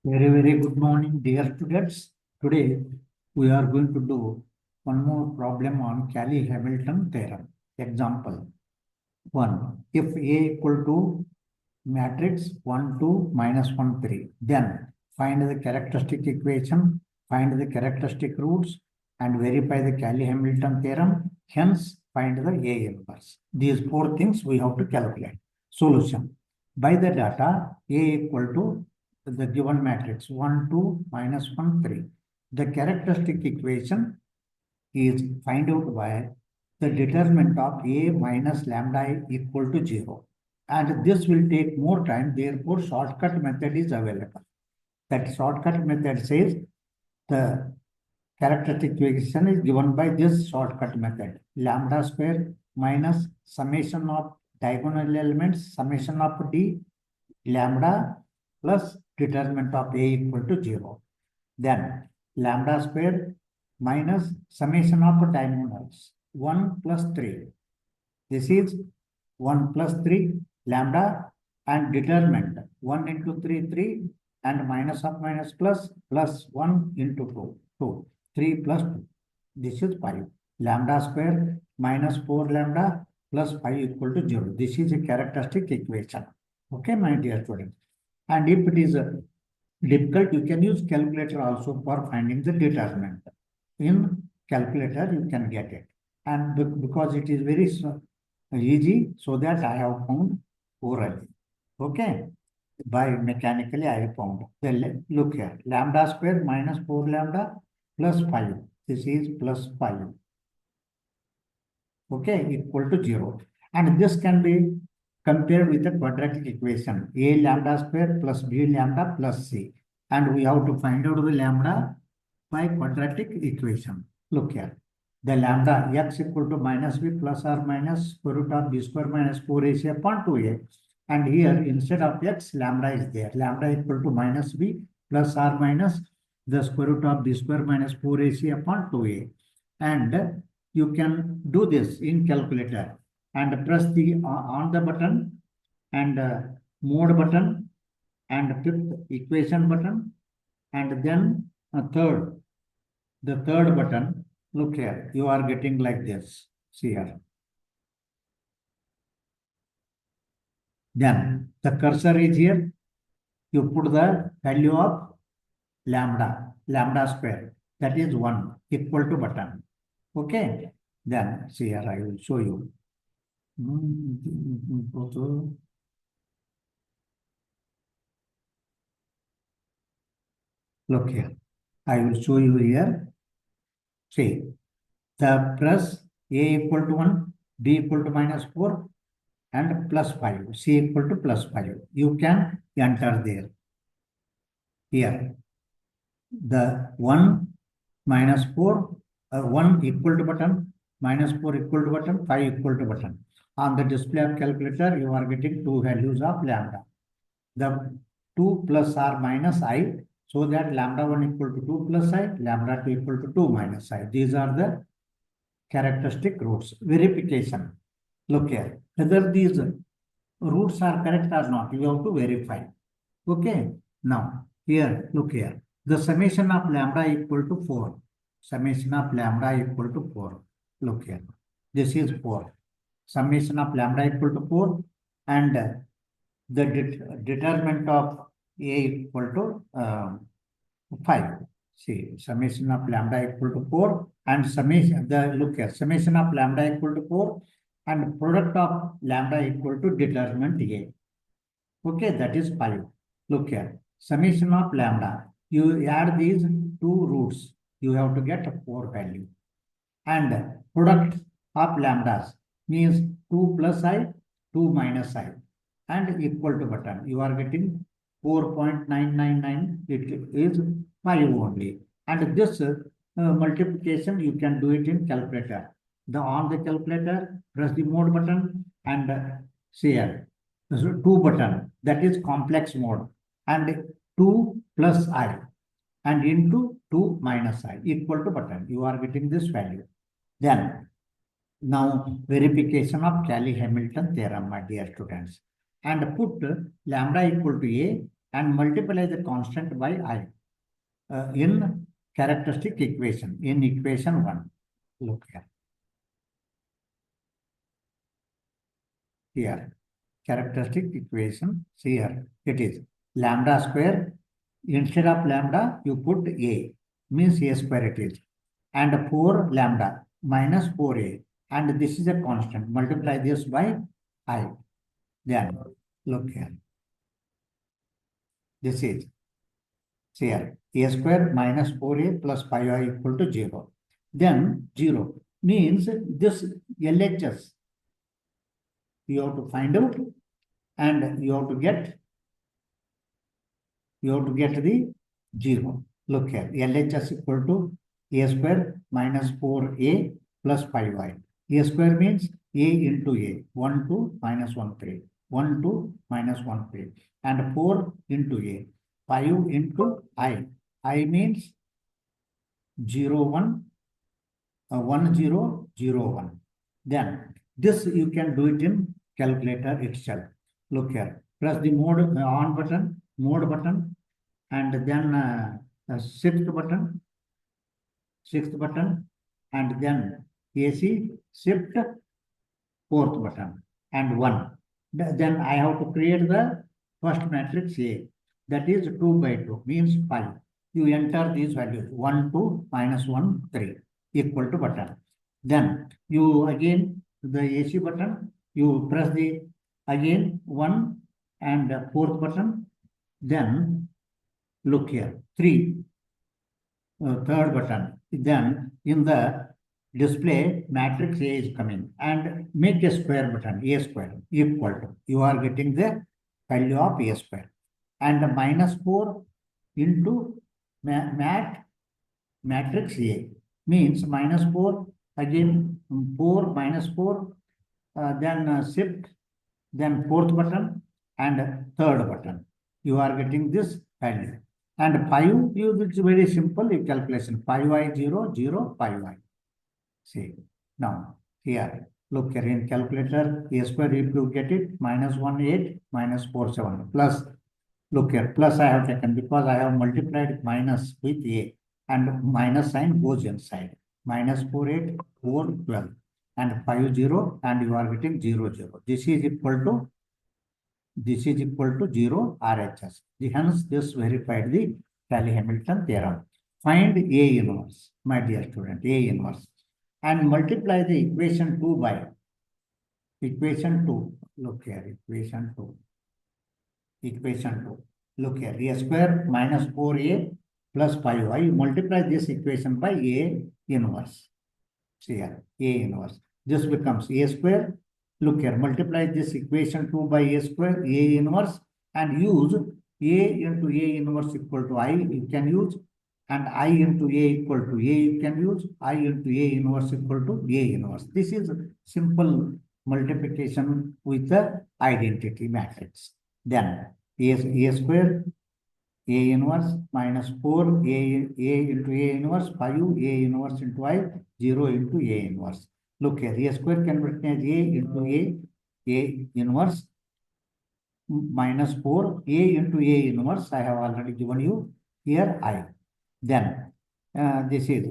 Very good morning, dear students. Today we are going to do one more problem on Cayley Hamilton theorem. Example 1. If A equal to matrix 1, 2, minus 1, 3, then find the characteristic equation, find the characteristic roots, and verify the Cayley Hamilton theorem. Hence, find the A inverse. These four things we have to calculate. Solution. By the data, A equal to the given matrix 1, 2, minus 1, 3. The characteristic equation is find out by the determinant of A minus lambda equal to 0. And this will take more time, therefore shortcut method is available. That shortcut method says the characteristic equation is given by this shortcut method. Lambda square minus summation of diagonal elements, summation of D, lambda plus determinant of A equal to 0. Then lambda square minus summation of diagonals 1 plus 3. This is 1 plus 3 lambda and determinant 1 into 3, 3 and minus of minus plus 1 into 2, 2. 3 plus 2. This is 5. Lambda square minus 4 lambda plus 5 equal to 0. This is a characteristic equation. Okay, my dear students. And if it is difficult, you can use calculator also for finding the determinant. In calculator, you can get it. And because it is very easy, so that I have found orally. Okay. By mechanically, I have found. Then look here. Lambda square minus 4 lambda plus 5. This is plus 5. Okay, equal to 0. And this can be compared with the quadratic equation. A lambda square plus B lambda plus C. And we have to find out the lambda by quadratic equation. Look here. The lambda x equal to minus b plus or minus square root of b square minus 4ac upon 2a. And here instead of x, lambda is there. Lambda equal to minus b plus or minus the square root of b square minus 4ac upon 2a. And you can do this in calculator and press the on the button and mode button and fifth equation button and then the third button. Look here, you are getting like this. See here. Then the cursor is here. You put the value of lambda square. That is 1 equal to button. Okay. Then see here, I will show you. Look here. I will show you here. See, the press A equal to 1, B equal to minus 4, and plus 5, C equal to plus 5. You can enter there. Here, the 1 minus 4, 1 equal to button, minus 4 equal to button, 5 equal to button. On the display of calculator, you are getting two values of lambda. The 2 plus or minus I, so that lambda 1 equal to 2 plus I, lambda 2 equal to 2 minus I. These are the characteristic roots. Verification. Look here. Whether these roots are correct or not, you have to verify. Okay. Now, here, look here. The summation of lambda equal to 4. Summation of lambda equal to 4. Look here. This is 4. Summation of lambda equal to 4 and the determinant of A equal to 5. See, summation of lambda equal to 4 and summation, look here, summation of lambda equal to 4 and product of lambda equal to determinant A. Okay, that is 5. Look here, summation of lambda. You add these two roots, you have to get a 4 value. And product of lambdas means 2 plus I, 2 minus I, and equal to button. You are getting 4.999. It is 5 only. And this multiplication, you can do it in calculator. On the calculator, press the mode button and see here. So 2 button, that is complex mode. And 2 plus I and into 2 minus I equal to button. You are getting this value. Then, now verification of Cayley Hamilton theorem, my dear students. And put lambda equal to A and multiply the constant by I in characteristic equation, in equation 1. Look here. Here, characteristic equation, see here, it is lambda square. Instead of lambda, you put A, means A square it is. And 4 lambda minus 4A. And this is a constant. Multiply this by I. Then, look here. This is, see here, A square minus 4A plus 5I equal to 0. Then 0 means this LHS you have to find out, and you have to get the 0. Look here, LHS equal to A square minus 4A plus 5Y. A square means A into A, 1, 2, minus 1, 3. 1, 2, minus 1, 3. And 4 into A, 5 into I. I means 0, 1, 1, 0, 0, 1. Then this you can do it in calculator itself. Look here, press the mode on button, mode button, and then sixth button, and then AC shift fourth button and 1. Then I have to create the first matrix A. That is 2 by 2 means 5. You enter these values 1, 2, minus 1, 3 equal to button. Then you again the AC button, you press the again 1 and fourth button. Then look here, 3, third button. Then in the display matrix A is coming, and make a square button, A square equal to, you are getting the value of A square, and minus 4 into matrix A means minus 4, again 4 minus 4, then shift, then fourth button and third button. You are getting this value. And 5, it's very simple calculation. 5y 0, 0, 5y. See, now here, look here in calculator, A square, if you get it, minus 1, 8, minus 4, 7, plus, look here, plus I have taken because I have multiplied minus with A, and minus sign goes inside. Minus 4, 8, 4, 12, and 5, 0, and you are getting 0, 0. This is equal to 0 RHS. Hence, this verified the Cayley Hamilton theorem. Find A inverse, my dear student, A inverse, and multiply the equation 2 by equation 2. Look here, equation 2. Look here, A square minus 4A plus 5Y. You multiply this equation by A inverse. See here, A inverse. This becomes A square. Look here, multiply this equation 2 by A square, A inverse, and use A into A inverse equal to I, you can use, and I into A equal to A, you can use, I into A inverse equal to A inverse. This is simple multiplication with the identity matrix. Then A square, A inverse, minus 4, A into A inverse, 5, A inverse into I, 0 into A inverse. Look here, A square can be written as A into A inverse, minus 4, A into A inverse, I have already given you here I. Then this is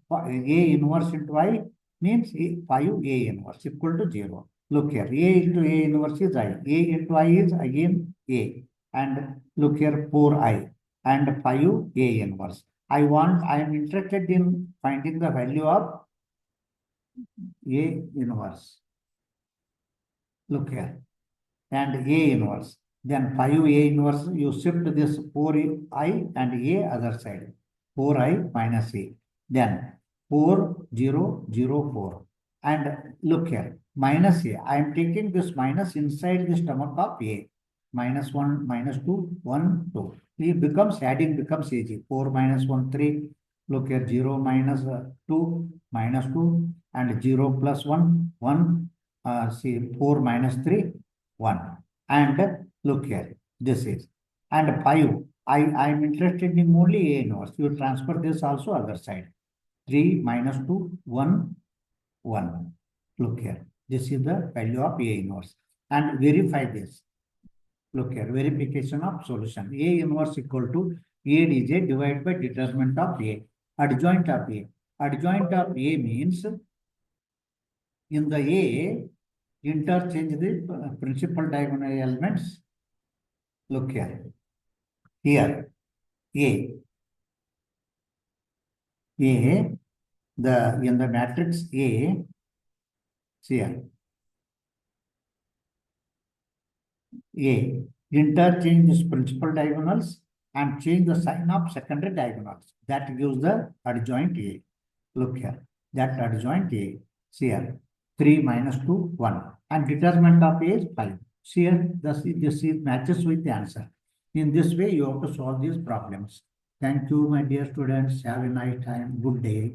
A inverse into I means 5 A inverse equal to 0. Look here, A into A inverse is I. A into I is again A. And look here, 4I and 5 A inverse. I am interested in finding the value of A inverse. Look here. And A inverse. Then 5 A inverse, you shift this 4I and A other side. 4I minus A. Then 4, 0, 0, 4. And look here, minus A. I am taking this minus inside the stomach of A. Minus 1, minus 2, 1, 2. It becomes, adding becomes easy. 4 minus 1, 3. Look here, 0 minus 2, minus 2. And 0 plus 1, 1. See, 4 minus 3, 1. And look here, this is. And 5, I am interested in only A inverse. You transfer this also other side. 3 minus 2, 1, 1. Look here, this is the value of A inverse. And verify this. Look here, verification of solution. A inverse equal to A dj divided by determinant of A. Adjoint of A. Adjoint of A means in the A, interchange the principal diagonal elements. Look here. Here, A. In the matrix A, see here. A. Interchange these principal diagonals and change the sign of secondary diagonals. That gives the adjoint A. Look here. That adjoint A. See here. 3 minus 2, 1. And determinant of A is 5. See here. This matches with the answer. In this way, you have to solve these problems. Thank you, my dear students. Have a nice time. Good day.